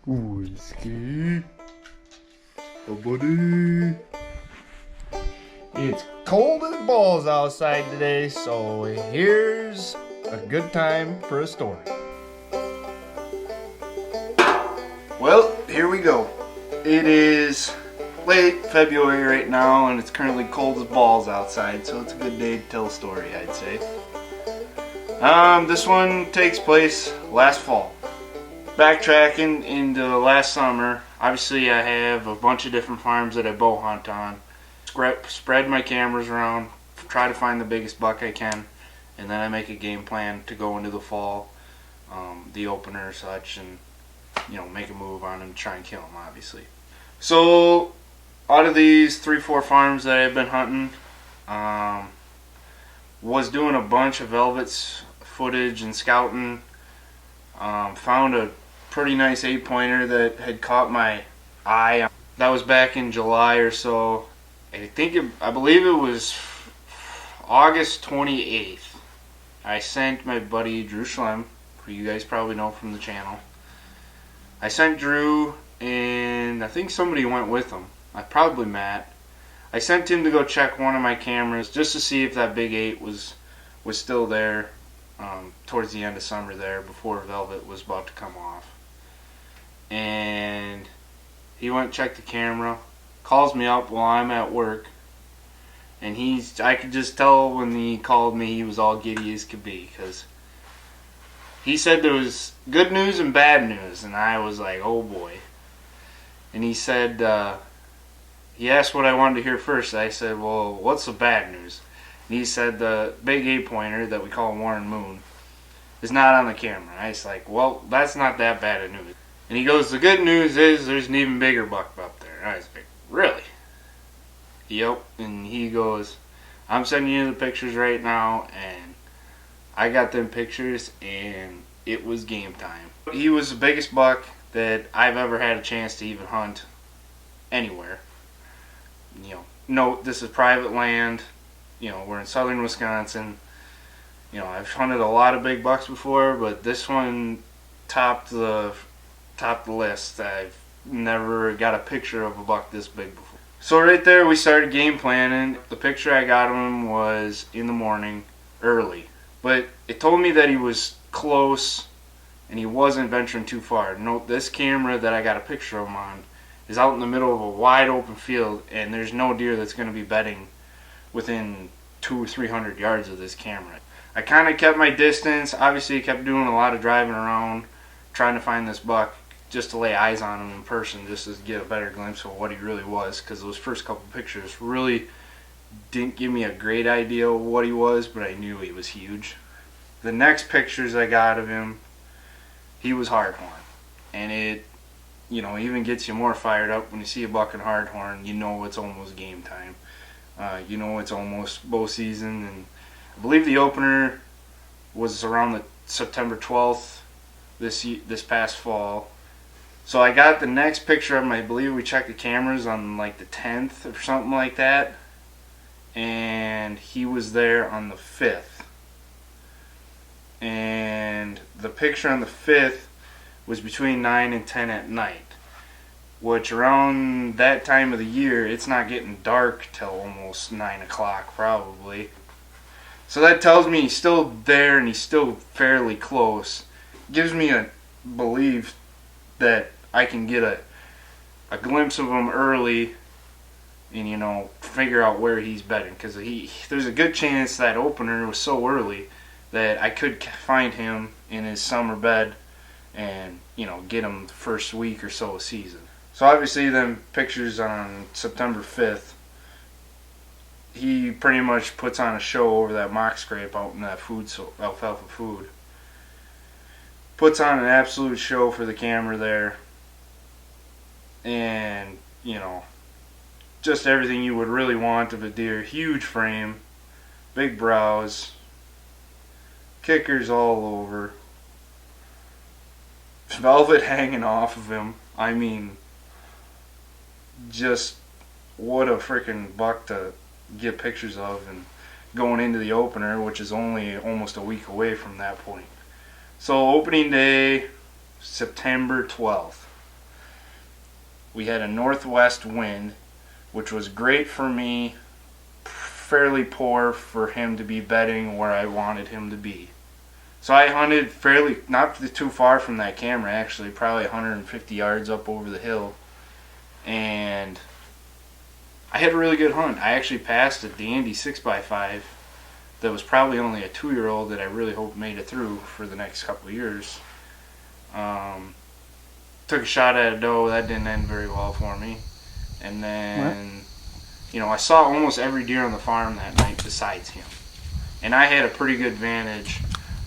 Whiskey. Oh, buddy. It's cold as balls outside today, so here's a good time for a story. Well, here we go. It is late February right now, and it's currently cold as balls outside, so it's a good day to tell a story, I'd say. This one takes place last fall. Backtracking into last summer, obviously I have a bunch of different farms that I bow hunt on. Spread my cameras around, try to find the biggest buck I can, and then I make a game plan to go into the fall, the opener or such, and make a move on him, try and kill him, obviously. So out of these 3-4 farms that I've been hunting, was doing a bunch of velvets footage and scouting. Found a pretty nice 8-pointer that had caught my eye. That was back in July or so. I believe it was August 28th. I sent my buddy Drew Schlem, who you guys probably know from the channel. I sent Drew, and I think somebody went with him. Probably Matt. I sent him to go check one of my cameras just to see if that big 8 was still there towards the end of summer there, before Velvet was about to come off. And he went and checked the camera, calls me up while I'm at work, and I could just tell when he called me he was all giddy as could be, because he said there was good news and bad news, and I was like, oh boy. And he said, he asked what I wanted to hear first. I said, well, what's the bad news? And he said the big 8-pointer that we call Warren Moon is not on the camera. I was like, well, that's not that bad of news. And he goes, the good news is there's an even bigger buck up there. And I was like, really? Yep. And he goes, I'm sending you the pictures right now, and I got them pictures, and it was game time. He was the biggest buck that I've ever had a chance to even hunt anywhere. Note, this is private land. We're in southern Wisconsin. I've hunted a lot of big bucks before, but this one topped the list. I've never got a picture of a buck this big before. So right there, we started game planning. The picture I got of him was in the morning, early. But it told me that he was close, and he wasn't venturing too far. Note, this camera that I got a picture of him on is out in the middle of a wide open field, and there's no deer that's going to be bedding within 200 or 300 yards of this camera. I kind of kept my distance. Obviously, I kept doing a lot of driving around, trying to find this buck, just to lay eyes on him in person, just to get a better glimpse of what he really was, because those first couple pictures really didn't give me a great idea of what he was, but I knew he was huge. The next pictures I got of him, he was hardhorn, and it even gets you more fired up when you see a buck in hardhorn. It's almost game time. It's almost bow season, and I believe the opener was around the September 12th this past fall. So I got the next picture of him. I believe we checked the cameras on like the 10th or something like that, and he was there on the 5th. And the picture on the 5th was between 9 and 10 at night, which around that time of the year, it's not getting dark till almost 9 o'clock probably. So that tells me he's still there, and he's still fairly close. Gives me a belief that I can get a glimpse of him early and figure out where he's bedding, because there's a good chance that opener was so early that I could find him in his summer bed and get him the first week or so of season. So obviously them pictures on September 5th, he pretty much puts on a show over that mock scrape out in that alfalfa food. Puts on an absolute show for the camera there, and just everything you would really want of a deer. Huge frame, big brows, kickers all over, velvet hanging off of him. I mean, just what a freaking buck to get pictures of, and going into the opener, which is only almost a week away from that point. So opening day, September 12th. We had a northwest wind, which was great for me, fairly poor for him to be bedding where I wanted him to be. So I hunted fairly, not too far from that camera actually, probably 150 yards up over the hill. And I had a really good hunt. I actually passed a dandy 6x5 that was probably only a 2-year-old that I really hoped made it through for the next couple of years. Took a shot at a doe. That didn't end very well for me. And then, I saw almost every deer on the farm that night besides him. And I had a pretty good advantage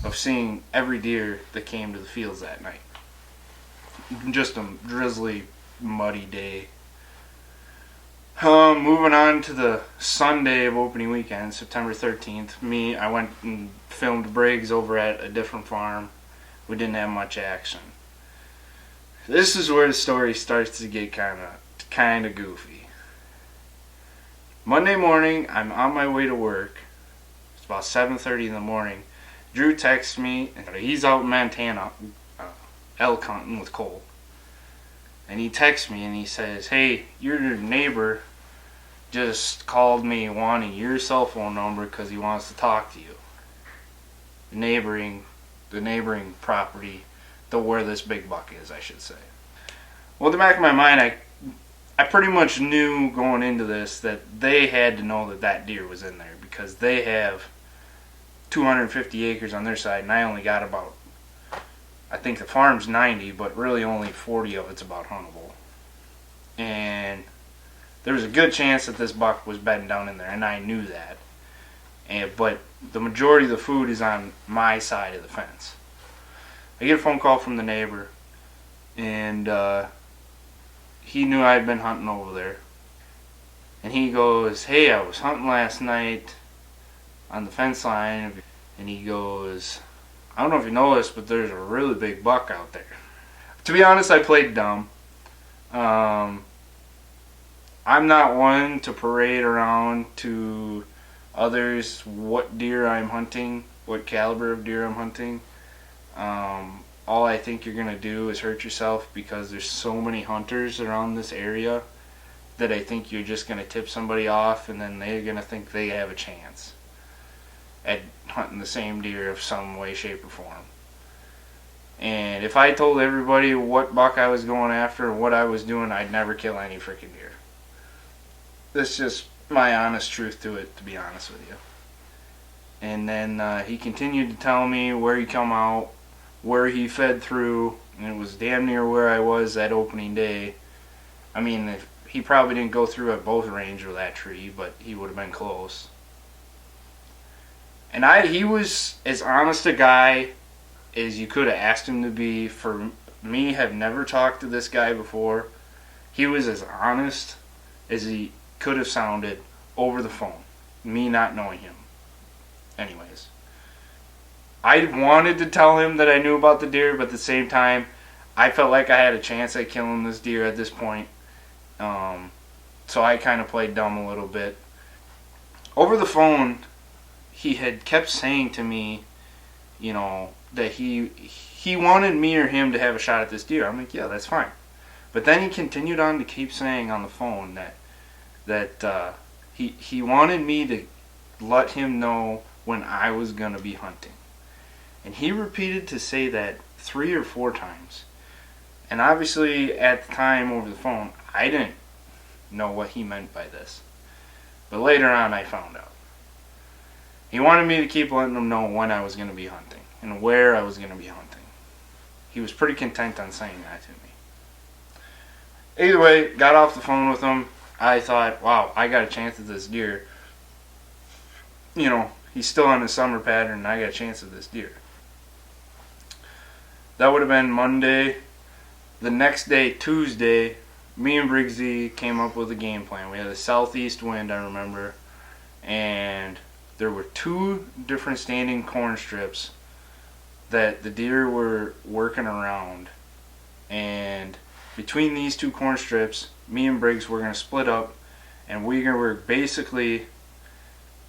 of seeing every deer that came to the fields that night. Just a drizzly, muddy day. Moving on to the Sunday of opening weekend, September 13th. I went and filmed Briggs over at a different farm. We didn't have much action. This is where the story starts to get kind of goofy. Monday morning, I'm on my way to work. It's about 7:30 in the morning. Drew texts me, and he's out in Montana elk hunting with Cole. And he texts me and he says, "Hey, your neighbor just called me wanting your cell phone number because he wants to talk to you." The neighboring property, where this big buck is, I should say. Well, in the back of my mind, I pretty much knew going into this that they had to know that deer was in there because they have 250 acres on their side, and I only got about, I think the farm's 90, but really only 40 of it's about huntable. And there was a good chance that this buck was bedding down in there, and I knew that. But the majority of the food is on my side of the fence. I get a phone call from the neighbor, and he knew I had been hunting over there. And he goes, "Hey, I was hunting last night on the fence line," and he goes, "I don't know if you know this, but there's a really big buck out there." To be honest, I played dumb. I'm not one to parade around to others what deer I'm hunting, what caliber of deer I'm hunting. All I think you're going to do is hurt yourself because there's so many hunters around this area that I think you're just going to tip somebody off and then they're going to think they have a chance at hunting the same deer of some way, shape, or form. And if I told everybody what buck I was going after and what I was doing, I'd never kill any freaking deer. That's just my honest truth to it, to be honest with you. And then he continued to tell me where he come out, where he fed through, and it was damn near where I was that opening day. I mean, he probably didn't go through at both range of that tree, but he would have been close. And he was as honest a guy as you could have asked him to be. For me, have never talked to this guy before. He was as honest as he could have sounded over the phone, me not knowing him. Anyways, I wanted to tell him that I knew about the deer, but at the same time, I felt like I had a chance at killing this deer at this point. So I kind of played dumb a little bit. Over the phone, he had kept saying to me, that he wanted me or him to have a shot at this deer. I'm like, yeah, that's fine. But then he continued on to keep saying on the phone that he wanted me to let him know when I was going to be hunting. And he repeated to say that 3 or 4 times. And obviously at the time over the phone, I didn't know what he meant by this. But later on I found out. He wanted me to keep letting him know when I was going to be hunting and where I was going to be hunting. He was pretty content on saying that to me. Either way, got off the phone with him. I thought, wow, I got a chance at this deer. He's still on his summer pattern and I got a chance at this deer. That would have been Monday. The next day, Tuesday, me and Briggsy came up with a game plan. We had a southeast wind, I remember, and there were 2 different standing corn strips that the deer were working around. And between these 2 corn strips, me and Briggs were going to split up, and we were basically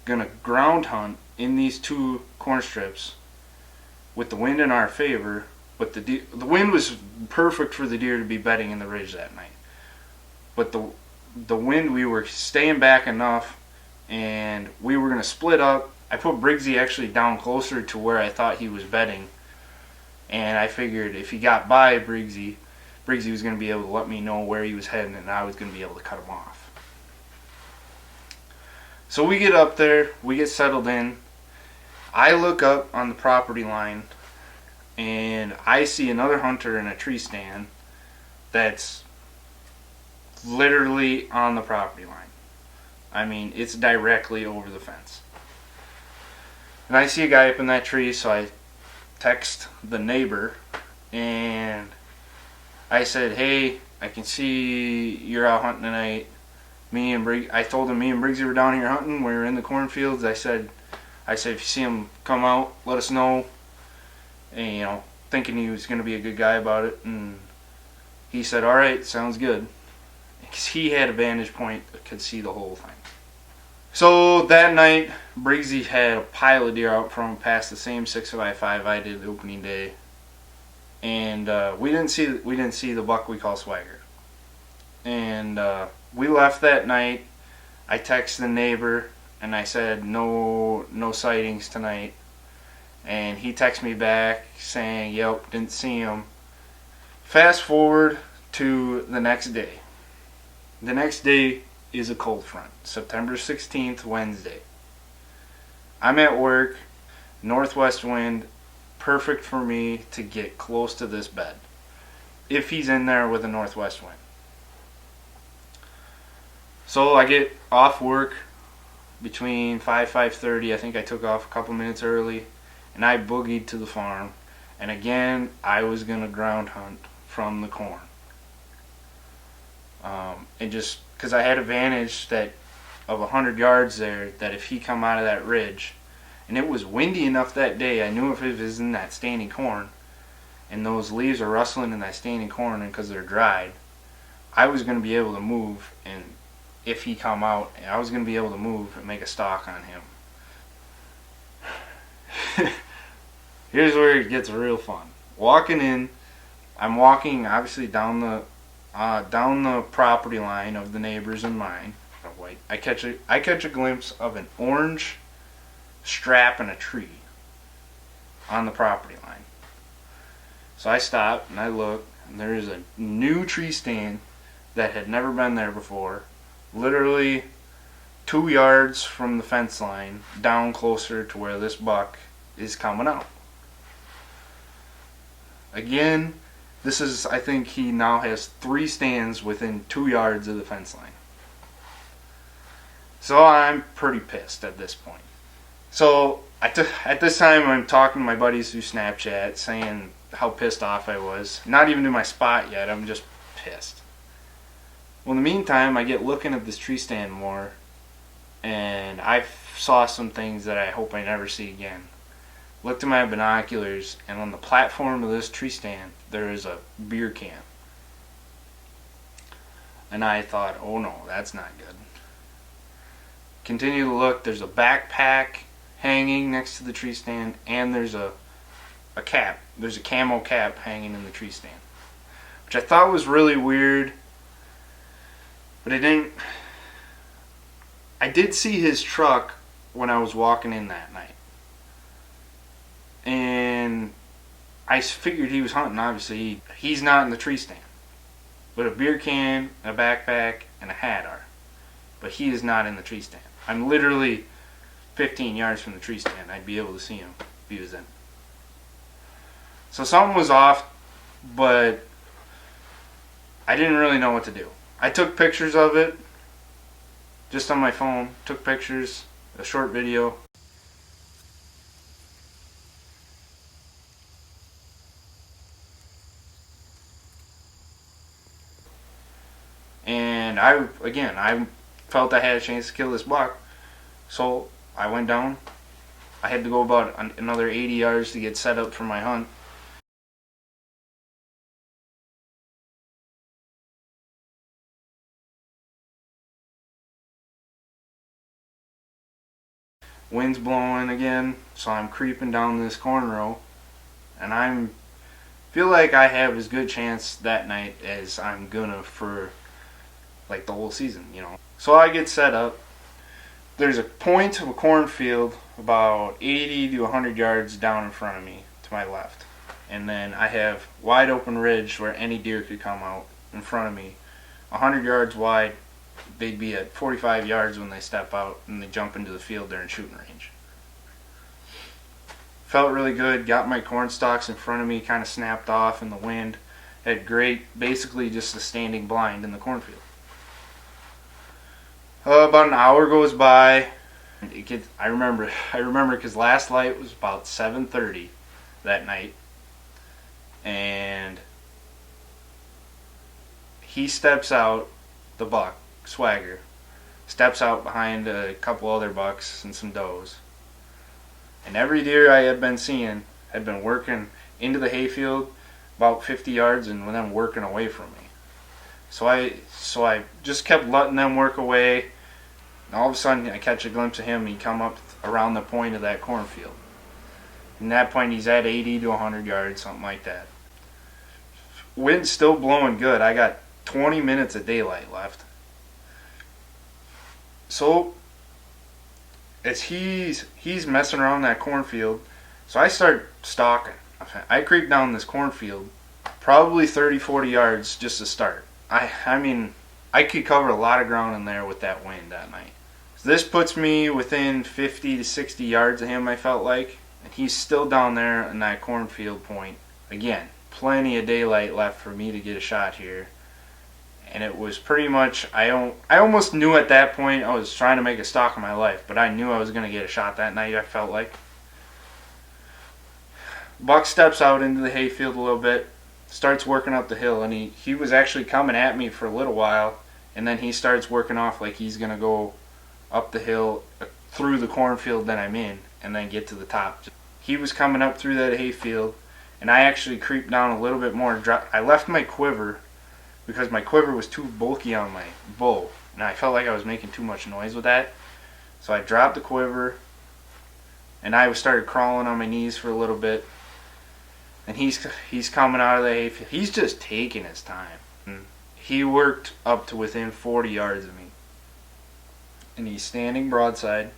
going to ground hunt in these 2 corn strips with the wind in our favor. But the wind was perfect for the deer to be bedding in the ridge that night. but the wind, we were staying back enough, and we were gonna split up. I put Briggsy actually down closer to where I thought he was bedding, and I figured if he got by Briggsy was gonna be able to let me know where he was heading, and I was gonna be able to cut him off. So we get up there, we get settled in. I look up on the property line, and I see another hunter in a tree stand that's literally on the property line. I mean, it's directly over the fence. And I see a guy up in that tree, so I text the neighbor, and I said, hey, I can see you're out hunting tonight. I told him me and Briggsy were down here hunting. We were in the cornfields. I said, if you see him come out, let us know. And, thinking he was going to be a good guy about it. And he said, all right, sounds good. Because he had a vantage point that could see the whole thing. So that night, Briggsy had a pile of deer out from past the same 6x5 I did the opening day. And we didn't see the buck we call Swagger. And we left that night. I texted the neighbor, and I said, no sightings tonight. And he texted me back saying, yep, didn't see him. Fast forward to the next day. The next day is a cold front, September 16th, Wednesday. I'm at work, northwest wind, perfect for me to get close to this bed, if he's in there with a northwest wind. So I get off work between 5:30. I think I took off a couple minutes early, and I boogied to the farm. And again, I was going to ground hunt from the corn. And just because I had a vantage that of 100 yards there, that if he come out of that ridge, and it was windy enough that day, I knew if it was in that standing corn, and those leaves are rustling in that standing corn, and because they're dried, I was going to be able to move, and if he come out, I was going to be able to move and make a stalk on him. Here's where it gets real fun. Walking in, I'm walking obviously down the property line of the neighbors and mine. I catch a glimpse of an orange strap in a tree on the property line. So I stop and I look, and there is a new tree stand that had never been there before, literally 2 yards from the fence line, down closer to where this buck is coming out. Again, this is, I think he now has 3 stands within 2 yards of the fence line. So I'm pretty pissed at this point. So at this time, I'm talking to my buddies through Snapchat, saying how pissed off I was. Not even to my spot yet, I'm just pissed. Well, in the meantime, I get looking at this tree stand more, and I saw some things that I hope I never see again. Looked at my binoculars, and on the platform of this tree stand, there is a beer can. And I thought, oh no, that's not good. Continue to look, there's a backpack hanging next to the tree stand, and there's a cap. There's a camo cap hanging in the tree stand, which I thought was really weird, but I did see his truck when I was walking in that night. And I figured he was hunting, obviously. He's not in the tree stand. But a beer can, a backpack, and a hat are. But he is not in the tree stand. I'm literally 15 yards from the tree stand. I'd be able to see him if he was in. So something was off, but I didn't really know what to do. I took pictures of it, just on my phone. Took pictures, a short video. And I felt I had a chance to kill this buck, so I went down. I had to go about another 80 yards to get set up for my hunt. Wind's blowing again, so I'm creeping down this corn row, and feel like I have as good chance that night as I'm gonna for like the whole season, you know. So I get set up. There's a point of a cornfield about 80 to 100 yards down in front of me to my left. And then I have wide open ridge where any deer could come out in front of me. 100 yards wide, they'd be at 45 yards when they step out and they jump into the field. They're in shooting range. Felt really good. Got my corn stalks in front of me, kind of snapped off in the wind. Had great, basically just a standing blind in the cornfield. About an hour goes by. I remember because last light was about 7:30 that night, and he steps out. The buck, Swagger, steps out behind a couple other bucks and some does. And every deer I had been seeing had been working into the hayfield about 50 yards and then working away from me. So I just kept letting them work away. And all of a sudden I catch a glimpse of him and he come up around the point of that cornfield. And at that point he's at 80 to 100 yards, something like that. Wind's still blowing good. I got 20 minutes of daylight left. So as he's messing around that cornfield, so I start stalking. I creep down this cornfield probably 30-40 yards just to start. I mean I could cover a lot of ground in there with that wind that night. So this puts me within 50 to 60 yards of him, I felt like, and he's still down there in that cornfield point. Again, plenty of daylight left for me to get a shot here. And it was pretty much, I almost knew at that point I was trying to make a stalk of my life, but I knew I was going to get a shot that night, I felt like. Buck steps out into the hayfield a little bit, starts working up the hill, and he was actually coming at me for a little while, and then he starts working off like he's going to go up the hill through the cornfield that I'm in and then get to the top. He was coming up through that hayfield, and I actually creeped down a little bit more. I left my quiver because my quiver was too bulky on my bow, and I felt like I was making too much noise with that. So I dropped the quiver, and I started crawling on my knees for a little bit. And he's coming out of the hayfield. He's just taking his time. And he worked up to within 40 yards of me. And he's standing broadside.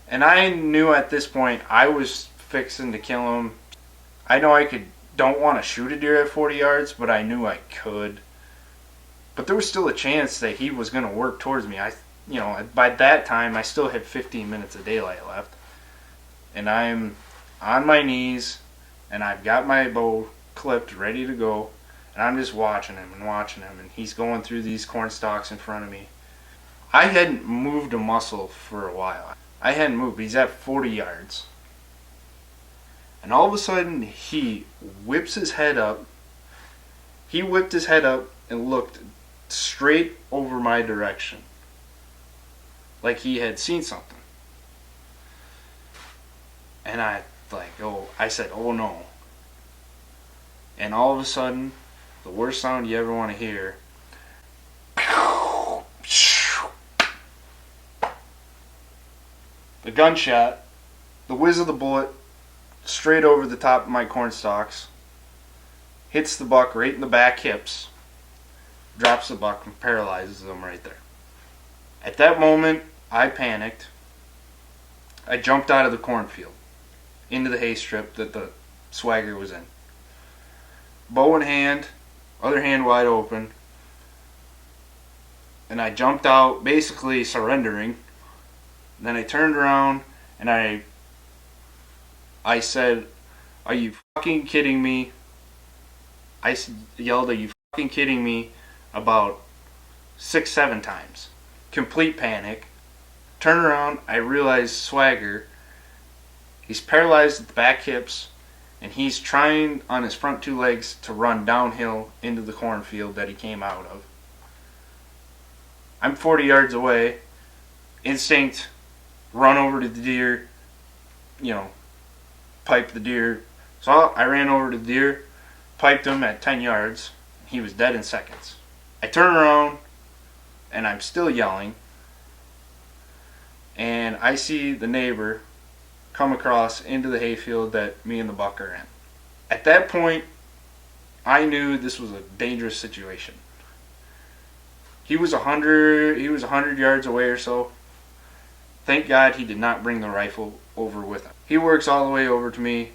And I knew at this point I was fixing to kill him. I know don't want to shoot a deer at 40 yards, but I knew I could. But there was still a chance that he was going to work towards me. By that time I still had 15 minutes of daylight left. And I'm on my knees. And I've got my bow clipped, ready to go, and I'm just watching him, and he's going through these corn stalks in front of me. I hadn't moved a muscle for a while. I hadn't moved. He's at 40 yards. And all of a sudden, he whips his head up. He whipped his head up and looked straight over my direction, like he had seen something. And I said, oh no. And all of a sudden, the worst sound you ever want to hear, the gunshot, the whiz of the bullet, straight over the top of my corn stalks, hits the buck right in the back hips, drops the buck and paralyzes him right there. At that moment, I panicked. I jumped out of the cornfield into the hay strip that the Swagger was in. Bow in hand, other hand wide open. And I jumped out, basically surrendering. And then I turned around and I said, "Are you fucking kidding me?" I yelled, "Are you fucking kidding me?" about 6-7 times. Complete panic. Turn around, I realized Swagger. He's paralyzed at the back hips, and he's trying on his front two legs to run downhill into the cornfield that he came out of. I'm 40 yards away. Instinct, run over to the deer, pipe the deer. So I ran over to the deer, piped him at 10 yards. He was dead in seconds. I turn around, and I'm still yelling, and I see the neighbor come across into the hayfield that me and the buck are in. At that point, I knew this was a dangerous situation. He was 100 yards away or so. Thank God he did not bring the rifle over with him. He works all the way over to me,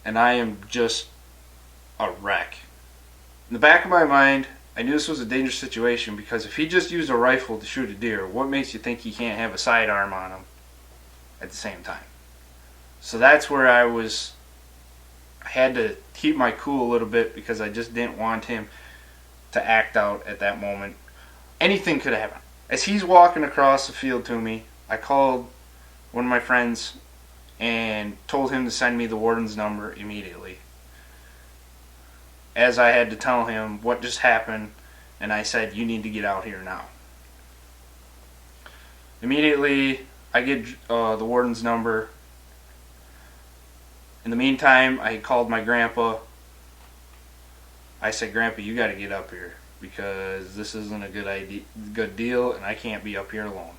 and I am just a wreck. In the back of my mind, I knew this was a dangerous situation because if he just used a rifle to shoot a deer, what makes you think he can't have a sidearm on him at the same time? So that's where I had to keep my cool a little bit because I just didn't want him to act out at that moment. Anything could happen. As he's walking across the field to me, I called one of my friends and told him to send me the warden's number immediately, as I had to tell him what just happened, and I said, you need to get out here now. Immediately, I get the warden's number. In the meantime, I called my grandpa. I said, Grandpa, you got to get up here because this isn't a good deal, and I can't be up here alone.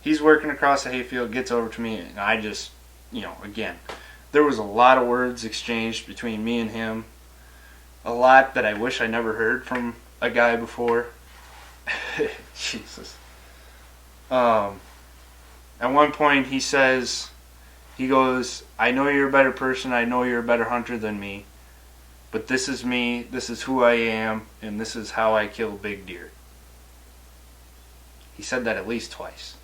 He's working across the hayfield, gets over to me, and I just, again, there was a lot of words exchanged between me and him. A lot that I wish I never heard from a guy before. Jesus. At one point he goes, I know you're a better person, I know you're a better hunter than me, but this is me, this is who I am, and this is how I kill big deer. He said that at least twice.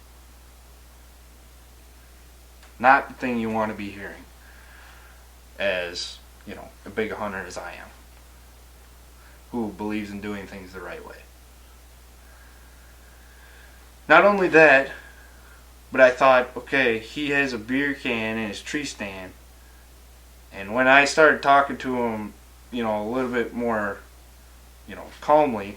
Not the thing you want to be hearing as, a big hunter as I am, who believes in doing things the right way. Not only that, but I thought, okay, he has a beer can in his tree stand, and when I started talking to him, a little bit more, calmly,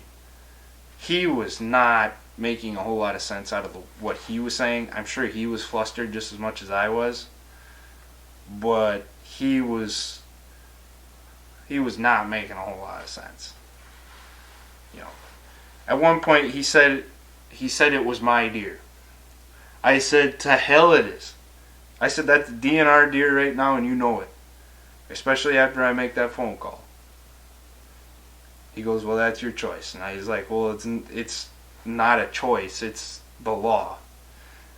he was not making a whole lot of sense out of what he was saying. I'm sure he was flustered just as much as I was, but he was not making a whole lot of sense. At one point he said it was my deer. I said, to hell it is. I said, that's a DNR deer right now and you know it, especially after I make that phone call. He goes, well, that's your choice. And I was like, well, it's not a choice, it's the law.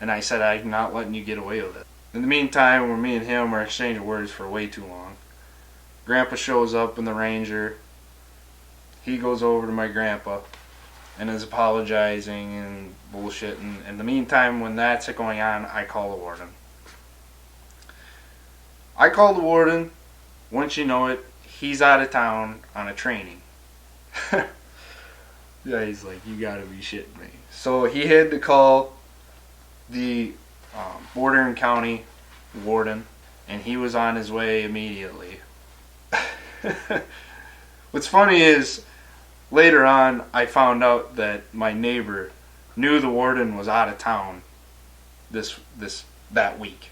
And I said, I'm not letting you get away with it. In the meantime, where me and him are exchanging words for way too long, Grandpa shows up in the Ranger. He goes over to my grandpa and is apologizing and bullshit. And in the meantime, when that's going on, I call the warden. Once you know it, he's out of town on a training. Yeah, he's like, you gotta be shitting me. So he had to call the Bordering County warden, and he was on his way immediately. What's funny is, later on, I found out that my neighbor knew the warden was out of town that week.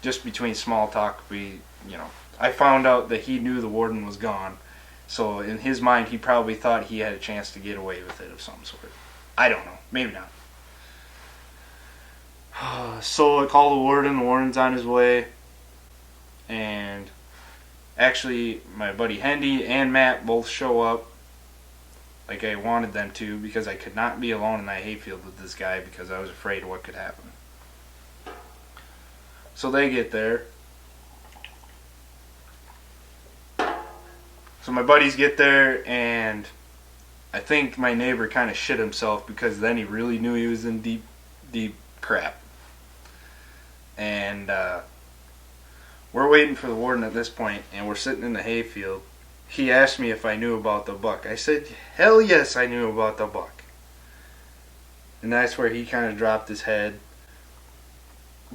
Just between small talk, I found out that he knew the warden was gone. So in his mind, he probably thought he had a chance to get away with it of some sort. I don't know. Maybe not. So I call the warden. The warden's on his way. And actually, my buddy Hendy and Matt both show up like I wanted them to, because I could not be alone in that hayfield with this guy because I was afraid of what could happen. So they get there. So my buddies get there, and I think my neighbor kind of shit himself because then he really knew he was in deep crap. And we're waiting for the warden at this point, and we're sitting in the hayfield. He asked me if I knew about the buck. I said, hell yes, I knew about the buck. And that's where he kind of dropped his head.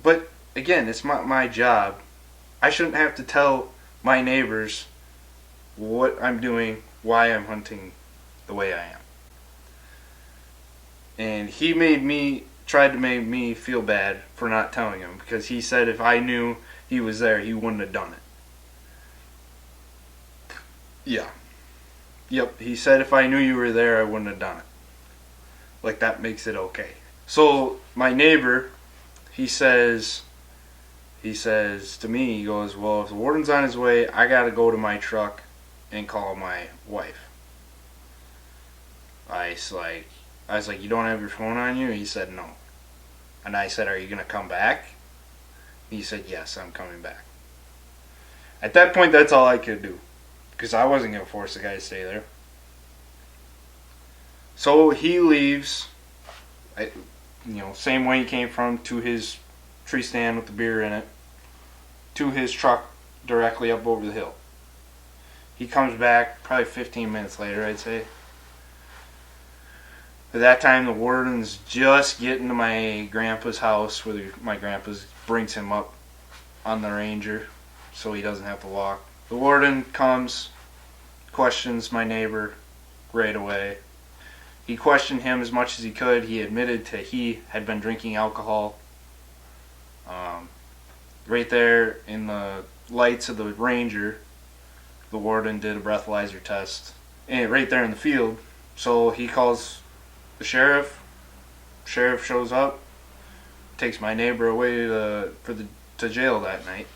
But again, it's my job. I shouldn't have to tell my neighbors what I'm doing, why I'm hunting the way I am. And he tried to make me feel bad for not telling him, because he said if I knew he was there, he wouldn't have done it. Yeah. Yep, he said if I knew you were there, I wouldn't have done it. Like, that makes it okay. So my neighbor, he says to me, he goes, well, if the warden's on his way, I gotta go to my truck and call my wife. I was like, you don't have your phone on you? He said, no. And I said, are you going to come back? He said, yes, I'm coming back. At that point, that's all I could do, because I wasn't going to force the guy to stay there. So he leaves, same way he came from, to his tree stand with the beer in it, to his truck directly up over the hill. He comes back probably 15 minutes later, I'd say. At that time, the warden's just getting to my grandpa's house, where my grandpa's brings him up on the Ranger so he doesn't have to walk. The warden comes, questions my neighbor right away. He questioned him as much as he could. He admitted that he had been drinking alcohol. Right there in the lights of the Ranger, the warden did a breathalyzer test, and right there in the field. So he calls the sheriff. Sheriff shows up, takes my neighbor away to jail that night.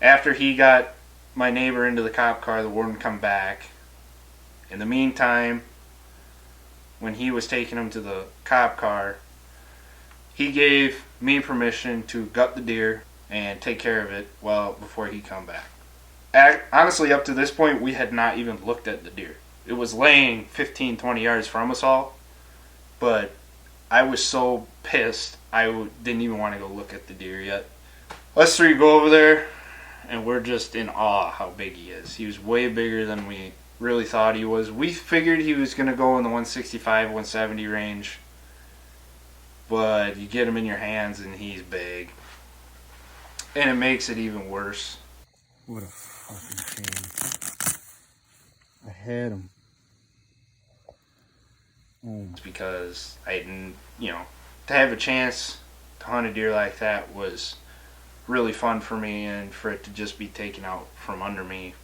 After he got my neighbor into the cop car, the warden come back. In the meantime, when he was taking him to the cop car, he gave me permission to gut the deer and take care of it before he come back. Honestly, up to this point, we had not even looked at the deer. It was laying 15, 20 yards from us all, but I was so pissed I didn't even want to go look at the deer yet. Us three go over there, and we're just in awe how big he is. He was way bigger than we really thought he was. We figured he was going to go in the 165, 170 range, but you get him in your hands and he's big. And it makes it even worse. What a fucking shame. I had him. It's because I didn't, to have a chance to hunt a deer like that was really fun for me, and for it to just be taken out from under me,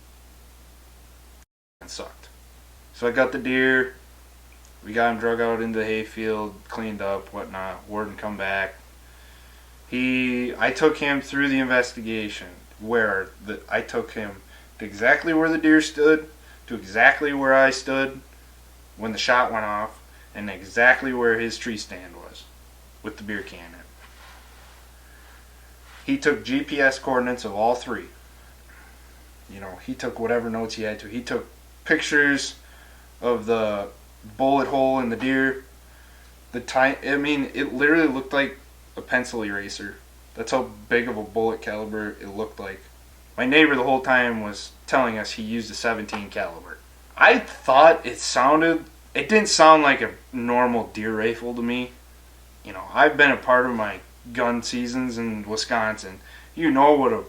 it sucked. So I got the deer. We got him drug out into the hayfield, cleaned up, whatnot. Warden come back. I took him through the investigation, I took him to exactly where the deer stood, to exactly where I stood when the shot went off, and exactly where his tree stand was with the beer can in. He took GPS coordinates of all three. He took whatever notes he had to. He took pictures of the bullet hole in the deer. It literally looked like a pencil eraser. That's how big of a bullet caliber it looked like. My neighbor the whole time was telling us he used a 17 caliber. I thought it didn't sound like a normal deer rifle to me. I've been a part of my gun seasons in Wisconsin. You know what a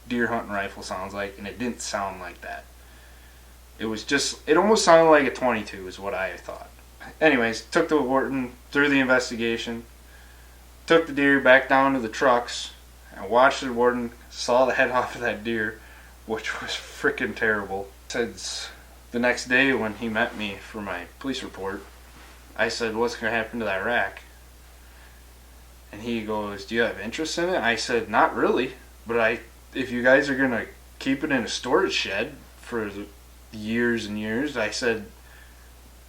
deer hunting rifle sounds like, and it didn't sound like that. It almost sounded like a 22 is what I thought. Anyways, took the warden through the investigation, took the deer back down to the trucks, and watched the warden saw the head off of that deer, which was freaking terrible. Since the next day when he met me for my police report, I said, what's going to happen to that rack? And he goes, do you have interest in it? I said, not really, but if you guys are going to keep it in a storage shed for years and years, I said,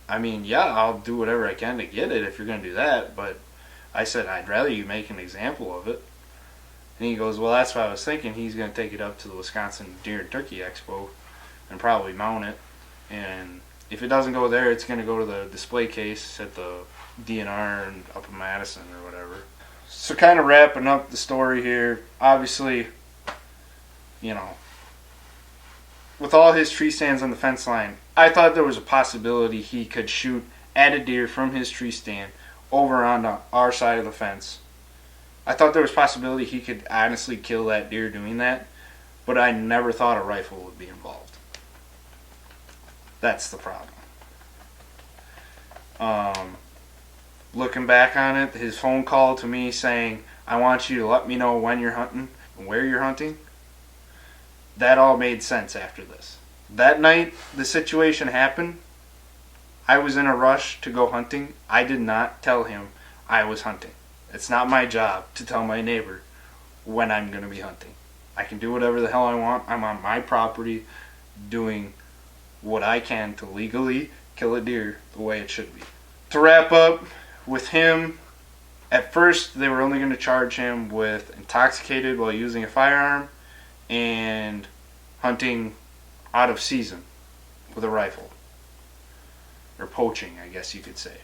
yeah, I'll do whatever I can to get it if you're going to do that, but I said, I'd rather you make an example of it. And he goes, well, that's what I was thinking. He's going to take it up to the Wisconsin Deer and Turkey Expo and probably mount it. And if it doesn't go there, it's going to go to the display case at the DNR and up in Madison or whatever. So kind of wrapping up the story here, obviously, with all his tree stands on the fence line, I thought there was a possibility he could shoot at a deer from his tree stand over on our side of the fence. I thought there was a possibility he could honestly kill that deer doing that, but I never thought a rifle would be involved. That's the problem. Looking back on it, his phone call to me saying, I want you to let me know when you're hunting and where you're hunting, that all made sense after this. That night the situation happened, I was in a rush to go hunting. I did not tell him I was hunting. It's not my job to tell my neighbor when I'm going to be hunting. I can do whatever the hell I want. I'm on my property doing what I can to legally kill a deer the way it should be. To wrap up with him, at first they were only going to charge him with intoxicated while using a firearm and hunting out of season with a rifle. Or poaching, I guess you could say.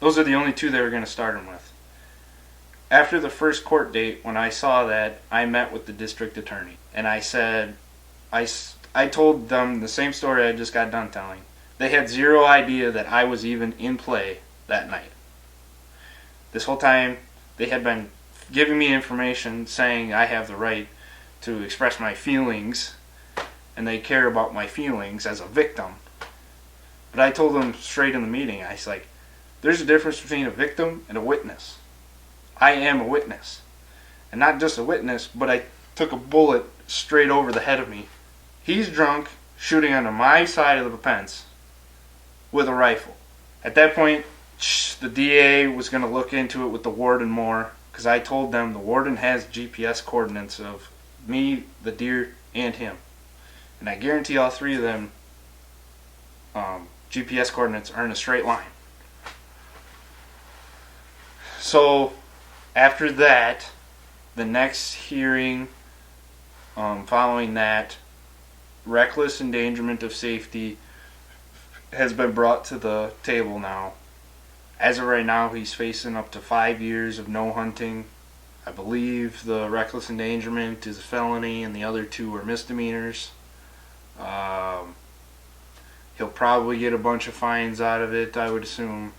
Those are the only two they were going to start him with. After the first court date, when I saw that, I met with the district attorney. And I said, I told them the same story I just got done telling. They had zero idea that I was even in play that night. This whole time, they had been giving me information saying I have the right to express my feelings, and they care about my feelings as a victim. But I told them straight in the meeting, I was like, there's a difference between a victim and a witness. I am a witness. And not just a witness, but I took a bullet straight over the head of me. He's drunk, shooting onto my side of the fence with a rifle. At that point, the DA was going to look into it with the warden more, because I told them the warden has GPS coordinates of me, the deer, and him. And I guarantee all three of them GPS coordinates are in a straight line. So after that, the next hearing following that, reckless endangerment of safety has been brought to the table now. As of right now, he's facing up to 5 years of no hunting. I believe the reckless endangerment is a felony and the other two are misdemeanors. He'll probably get a bunch of fines out of it, I would assume.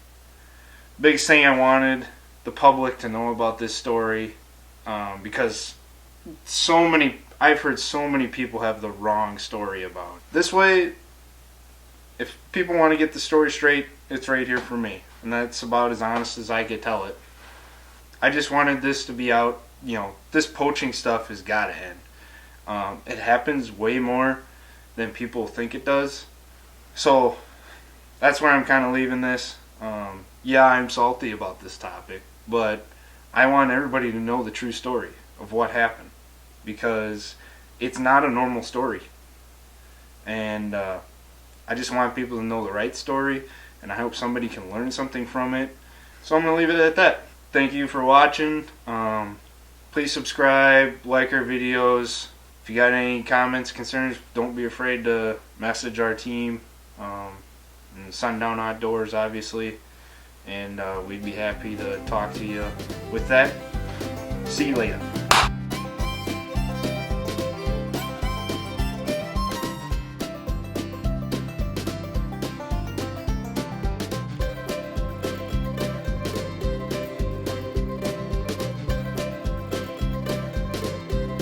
Biggest thing I wanted the public to know about this story, because I've heard so many people have the wrong story about it. This way, if people want to get the story straight, it's right here for me. And that's about as honest as I could tell it. I just wanted this to be out. This poaching stuff has got to end. It happens way more than people think it does. So that's where I'm kind of leaving this. Yeah, I'm salty about this topic, but I want everybody to know the true story of what happened, because it's not a normal story. And I just want people to know the right story, and I hope somebody can learn something from it. So I'm going to leave it at that. Thank you for watching. Please subscribe, like our videos. If you got any comments, concerns, don't be afraid to message our team. And Sundown Outdoors, obviously. And we'd be happy to talk to you with that. See you later.